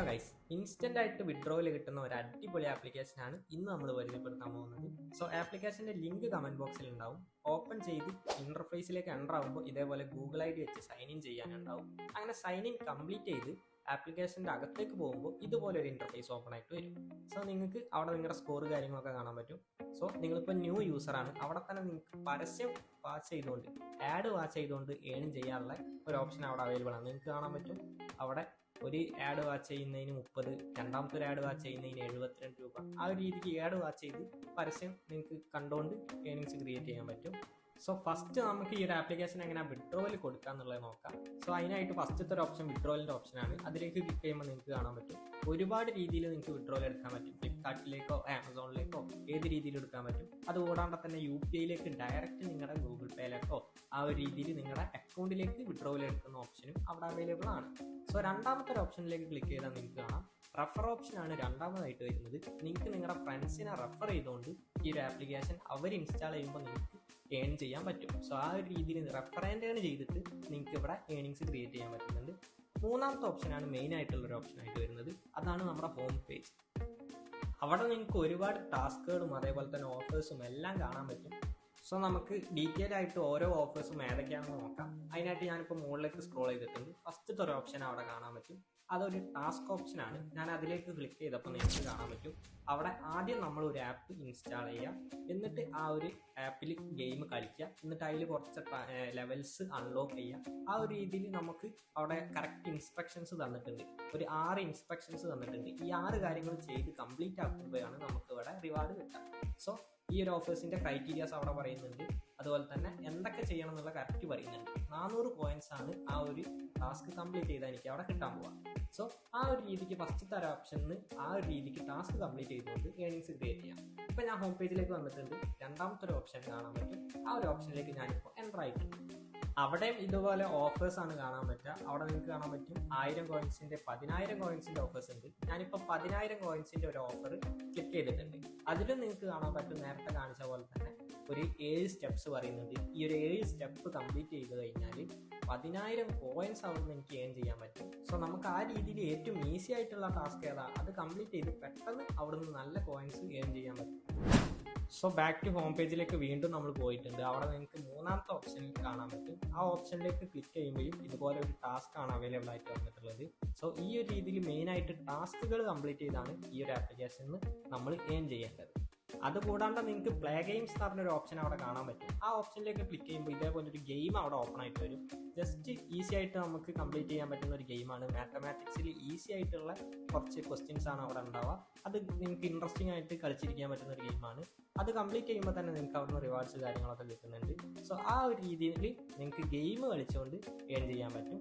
Hello guys, instant ആയിട്ട് വിഡ്രോയിൽ കിട്ടുന്ന ഒരു അടിപൊളി ആപ്ലിക്കേഷനാണ് ഇന്ന് നമ്മൾ പരിചയപ്പെടുത്താൻ പോകുന്നത്. സോ ആപ്ലിക്കേഷന്റെ ലിങ്ക് കമന്റ് ബോക്സിൽ ഉണ്ടാവും. ഓപ്പൺ ചെയ്ത് ഇന്റർഫേസിലേക്ക് എൻ്റർ ആകുമ്പോൾ ഇതേപോലെ ഗൂഗിൾ ID വെച്ച് സൈൻ ഇൻ ചെയ്യാനുണ്ടാവും. അങ്ങനെ സൈൻ ഇൻ കംപ്ലീറ്റ് ചെയ്ത് ആപ്ലിക്കേഷന്റെ അകത്തേക്ക് പോകുമ്പോൾ ഇതുപോലെ ഒരു ഇന്റർഫേസ് ഓപ്പൺ ആയിട്ട് വരും. സോ നിങ്ങൾക്ക് അവിടെ നിങ്ങളുടെ സ്കോർ കാര്യങ്ങളൊക്കെ കാണാൻ പറ്റും. സോ നിങ്ങളിപ്പോൾ ന്യൂ യൂസറാണ്, അവിടെ തന്നെ നിങ്ങൾക്ക് പരസ്യം വാച്ച് ചെയ്തുകൊണ്ട് വാച്ച് ചെയ്തുകൊണ്ട് ഏൺ ചെയ്യാനുള്ള ഒരു ഓപ്ഷൻ അവിടെ അവൈലബിൾ ആണ്. നിങ്ങൾക്ക് കാണാൻ പറ്റും അവിടെ ഒരു ആഡ് വാച്ച് ചെയ്യുന്നതിന് 30, രണ്ടാമത്തെ ഒരു ആഡ് വാച്ച് ചെയ്യുന്നതിന് 72 രൂപ. ആ ഒരു രീതിക്ക് ആഡ് വാച്ച് ചെയ്ത് പരസ്യം നിങ്ങൾക്ക് കണ്ടുകൊണ്ട് ഏണിങ്സ് ക്രിയേറ്റ് ചെയ്യാൻ പറ്റും. സോ ഫസ്റ്റ് നമുക്ക് ഈ ഒരു ആപ്ലിക്കേഷൻ എങ്ങനെ വിഡ്രോയിൽ കൊടുക്കുക എന്നുള്ളത് നോക്കാം. സോ അതിനായിട്ട് ഫസ്റ്റത്തെ ഒരു ഓപ്ഷൻ വിഡ്രോയിലിൻ്റെ ഓപ്ഷനാണ്. അതിലേക്ക് ക്ലിക്ക് ചെയ്യുമ്പോൾ നിങ്ങൾക്ക് കാണാൻ പറ്റും ഒരുപാട് രീതിയിൽ നിങ്ങൾക്ക് വിഡ്രോയിൽ എടുക്കാൻ പറ്റും. ഫ്ലിപ്കാർട്ടിലേക്കോ ആമസോണിലേക്കോ ഏത് രീതിയിൽ എടുക്കാൻ പറ്റും. അതുകൂടാണ്ട് തന്നെ UPIയിലേക്ക് ഡയറക്റ്റ് നിങ്ങളുടെ ഗൂഗിൾ പേയിലേക്കോ ആ ഒരു രീതിയിൽ നിങ്ങളുടെ അക്കൗണ്ടിലേക്ക് വിഡ്രോയിൽ എടുക്കുന്ന ഓപ്ഷനും അവിടെ അവൈലബിൾ ആണ്. സോ രണ്ടാമത്തെ ഒരു ഓപ്ഷനിലേക്ക് ക്ലിക്ക് ചെയ്താൽ നിങ്ങൾക്ക് കാണാം റെഫർ ഓപ്ഷനാണ് രണ്ടാമതായിട്ട് വരുന്നത്. നിങ്ങൾക്ക് നിങ്ങളുടെ ഫ്രണ്ട്സിനെ റെഫർ ചെയ്തുകൊണ്ട് ഈ ഒരു ആപ്ലിക്കേഷൻ അവർ ഇൻസ്റ്റാൾ ചെയ്യുമ്പോൾ നിങ്ങൾക്ക് ഏൺ ചെയ്യാൻ പറ്റും. സോ ആ ഒരു രീതിയിൽ റെഫറേൻ്റ് ചെയ്തിട്ട് നിങ്ങൾക്ക് ഇവിടെ ഏണിങ്സ് ക്രിയേറ്റ് ചെയ്യാൻ പറ്റുന്നുണ്ട്. മൂന്നാമത്തെ ഓപ്ഷനാണ് മെയിൻ ആയിട്ടുള്ളൊരു ഓപ്ഷനായിട്ട് വരുന്നത്. അതാണ് നമ്മുടെ ഹോം പേജ്. അവിടെ നിങ്ങൾക്ക് ഒരുപാട് ടാസ്കുകളും അതേപോലെ തന്നെ ഓഫേഴ്സും എല്ലാം കാണാൻ പറ്റും. സോ നമുക്ക് ഡീറ്റെയിൽ ആയിട്ട് ഓരോ ഓഫേഴ്സും ഏതൊക്കെയാണെന്ന് നോക്കാം. അതിനായിട്ട് ഞാനിപ്പോൾ മുകളിലേക്ക് സ്ക്രോൾ ചെയ്തിട്ടുണ്ട്. ഫസ്റ്റത്തെ ഒരു ഓപ്ഷൻ അവിടെ കാണാൻ പറ്റും. അതൊരു ടാസ്ക് ഓപ്ഷനാണ്. ഞാൻ അതിലേക്ക് ക്ലിക്ക് ചെയ്തപ്പോൾ നിങ്ങൾക്ക് കാണാൻ പറ്റും അവിടെ ആദ്യം നമ്മൾ ഒരു ആപ്പ് ഇൻസ്റ്റാൾ ചെയ്യുക, എന്നിട്ട് ആ ഒരു ആപ്പിൽ ഗെയിം കളിക്കുക, എന്നിട്ട് അതിൽ കുറച്ച് ലെവൽസ് അൺലോക്ക് ചെയ്യുക. ആ ഒരു രീതിയിൽ നമുക്ക് അവിടെ കറക്റ്റ് ഇൻസ്ട്രക്ഷൻസ് തന്നിട്ടുണ്ട്. ഒരു 6 ഇൻസ്ട്രക്ഷൻസ് തന്നിട്ടുണ്ട്. ഈ 6 കാര്യങ്ങൾ ചെയ്ത് കംപ്ലീറ്റ് ആക്കുമ്പോഴാണ് നമുക്ക് ഇവിടെ റിവാർഡ് കിട്ടുക. സോ ഈ ഒരു ഓഫേഴ്സിന്റെ ക്രൈറ്റീരിയാസ് അവിടെ പറയുന്നുണ്ട്. അതുപോലെ തന്നെ എന്തൊക്കെ ചെയ്യണം എന്നുള്ള കറക്റ്റ് പറയുന്നുണ്ട്. 400 കോയിൻസ് ആണ് ആ ഒരു ടാസ്ക് കംപ്ലീറ്റ് ചെയ്താൽ എനിക്ക് അവിടെ കിട്ടാൻ പോവാം. സോ ആ ഒരു രീതിക്ക് ഫസ്റ്റത്തെ ഒരു ഓപ്ഷനിൽ ആ ഒരു രീതിക്ക് ടാസ്ക് കംപ്ലീറ്റ് ചെയ്തുകൊണ്ട് ഏണിങ്സ് ക്രിയേറ്റ് ചെയ്യാം. ഇപ്പം ഞാൻ ഹോം പേജിലേക്ക് വന്നിട്ടുണ്ട്. രണ്ടാമത്തെ ഒരു ഓപ്ഷൻ കാണാൻ പറ്റും. ആ ഒരു ഓപ്ഷനിലേക്ക് ഞാനിപ്പോൾ എൻ്റർ ആയിട്ടുണ്ട്. അവിടെയും ഇതുപോലെ ഓഫേഴ്സ് ആണ് കാണാൻ പറ്റുക. അവിടെ നിങ്ങൾക്ക് കാണാൻ പറ്റും 1000 കോയിൻസിന്റെ 10000 കോയിൻസിന്റെ ഓഫേഴ്സ് ഉണ്ട്. ഞാനിപ്പോൾ 10000 കോയിൻസിന്റെ ഒരു ഓഫർ ക്ലിക്ക് ചെയ്തിട്ടുണ്ട്. അതിലും നിങ്ങൾക്ക് കാണാൻ പറ്റും നേരത്തെ കാണിച്ച പോലെ തന്നെ ഒരു 7 സ്റ്റെപ്സ് പറയുന്നുണ്ട്. ഈ ഒരു 7 സ്റ്റെപ്പ് കംപ്ലീറ്റ് ചെയ്ത് കഴിഞ്ഞാൽ 10000 കോയിൻസ് അവിടെ നിന്ന് എനിക്ക് ഏൺ ചെയ്യാൻ പറ്റും. സോ നമുക്ക് ആ രീതിയിൽ ഏറ്റവും ഈസി ആയിട്ടുള്ള ടാസ്ക് ഏതാ അത് കംപ്ലീറ്റ് ചെയ്ത് പെട്ടെന്ന് അവിടെ നിന്ന് നല്ല കോയിൻസ് ഏൺ ചെയ്യാൻ പറ്റും. സോ ബാക്ക് ടു ഹോം പേജിലേക്ക് വീണ്ടും നമ്മൾ പോയിട്ടുണ്ട്. അവിടെ നിങ്ങൾക്ക് മൂന്നാമത്തെ ഓപ്ഷനിൽ കാണാൻ പറ്റും. ആ ഓപ്ഷനിലേക്ക് ക്ലിക്ക് ചെയ്യുമ്പോഴും ഇതുപോലെ ഒരു ടാസ്ക് ആണ് അവൈലബിൾ ആയിട്ട് വന്നിട്ടുള്ളത്. സോ ഈ ഒരു രീതിയിൽ മെയിനായിട്ട് ടാസ്കുകൾ കംപ്ലീറ്റ് ചെയ്താണ് ഈ ഒരു ആപ്ലിക്കേഷനിൽ നമ്മൾ ഏൺ ചെയ്യേണ്ടത്. അതുകൂടാണ്ട് നിങ്ങൾക്ക് പ്ലേ ഗെയിംസ് എന്ന് പറഞ്ഞൊരു ഓപ്ഷൻ അവിടെ കാണാൻ പറ്റും. ആ ഓപ്ഷനിലേക്ക് ക്ലിക്ക് ചെയ്യുമ്പോൾ ഇതേപോലെ ഒരു ഗെയിം അവിടെ ഓപ്പൺ ആയിട്ട് വരും. ജസ്റ്റ് ഈസി ആയിട്ട് നമുക്ക് കംപ്ലീറ്റ് ചെയ്യാൻ പറ്റുന്ന ഒരു ഗെയിമാണ്. മാത്തമാറ്റിക്സിൽ ഈസി ആയിട്ടുള്ള കുറച്ച് ക്വസ്റ്റ്യൻസ് ആണ് അവിടെ ഉണ്ടാവുക. അത് നിങ്ങൾക്ക് ഇൻട്രസ്റ്റിംഗ് ആയിട്ട് കളിച്ചിരിക്കാൻ പറ്റുന്ന ഒരു ഗെയിമാണ്. അത് കംപ്ലീറ്റ് ചെയ്യുമ്പോൾ തന്നെ നിങ്ങൾക്ക് അവിടുന്ന് റിവാർഡ്സ് കാര്യങ്ങളൊക്കെ കിട്ടുന്നുണ്ട്. സോ ആ ഒരു രീതിയിൽ നിങ്ങൾക്ക് ഗെയിം കളിച്ചുകൊണ്ട് ഏൺ ചെയ്യാൻ പറ്റും.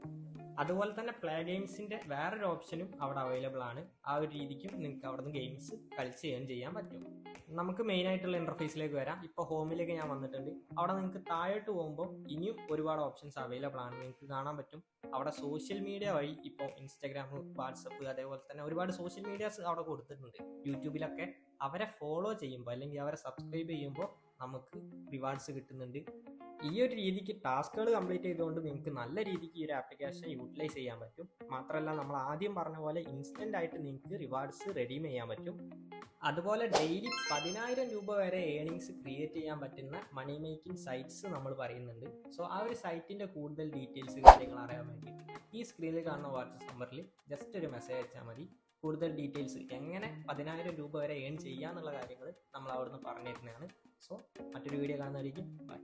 അതുപോലെ തന്നെ പ്ലേ ഗെയിംസിന്റെ വേറൊരു ഓപ്ഷനും അവിടെ അവൈലബിൾ ആണ്. ആ ഒരു രീതിക്കും നിങ്ങൾക്ക് അവിടെ നിന്ന് ഗെയിംസ് കളിച്ച് ഏൺ ചെയ്യാൻ പറ്റും. നമുക്ക് മെയിൻ ആയിട്ടുള്ള ഇന്റർഫേസിലേക്ക് വരാം. ഇപ്പോൾ ഹോമിലേക്ക് ഞാൻ വന്നിട്ടുണ്ട്. അവിടെ നിങ്ങൾക്ക് താഴോട്ട് പോകുമ്പോൾ ഇനിയും ഒരുപാട് ഓപ്ഷൻസ് അവൈലബിൾ ആണ്. നിങ്ങൾക്ക് കാണാൻ പറ്റും അവിടെ സോഷ്യൽ മീഡിയ വഴി ഇപ്പോൾ ഇൻസ്റ്റാഗ്രാം, വാട്സപ്പ് അതേപോലെ തന്നെ ഒരുപാട് സോഷ്യൽ മീഡിയാസ് അവിടെ കൊടുത്തിട്ടുണ്ട്. യൂട്യൂബിലൊക്കെ അവരെ ഫോളോ ചെയ്യുമ്പോൾ അല്ലെങ്കിൽ അവരെ സബ്സ്ക്രൈബ് ചെയ്യുമ്പോൾ നമുക്ക് റിവാർഡ്സ് കിട്ടുന്നുണ്ട്. ഈ ഒരു രീതിക്ക് ടാസ്കുകൾ കംപ്ലീറ്റ് ചെയ്തുകൊണ്ട് നിങ്ങൾക്ക് നല്ല രീതിക്ക് ഈ ഒരു ആപ്ലിക്കേഷൻ യൂട്ടിലൈസ് ചെയ്യാൻ പറ്റും. മാത്രമല്ല നമ്മൾ ആദ്യം പറഞ്ഞ പോലെ ഇൻസ്റ്റന്റ് ആയിട്ട് നിങ്ങൾക്ക് റിവാർഡ്സ് റെഡീം ചെയ്യാൻ പറ്റും. അതുപോലെ ഡെയിലി 10000 രൂപ വരെ ഏണിങ്സ് ക്രിയേറ്റ് ചെയ്യാൻ പറ്റുന്ന മണി മേക്കിംഗ് സൈറ്റ്സ് നമ്മൾ പറയുന്നുണ്ട്. സോ ആ ഒരു സൈറ്റിന്റെ കൂടുതൽ ഡീറ്റെയിൽസ് കാര്യങ്ങൾ അറിയാൻ വേണ്ടിയിട്ട് ഈ സ്ക്രീനിൽ കാണുന്ന വാട്സ്ആപ്പ് നമ്പറിൽ ജസ്റ്റ് ഒരു മെസ്സേജ് അയച്ചാൽ മതി. കൂടുതൽ ഡീറ്റെയിൽസ് എങ്ങനെ 10000 രൂപ വരെ ഏൺ ചെയ്യാന്നുള്ള കാര്യങ്ങൾ നമ്മൾ അവിടുന്ന് പറഞ്ഞു തരുന്നതാണ്. സോ മറ്റൊരു വീഡിയോ കാണുന്നതായിരിക്കും. ബൈ.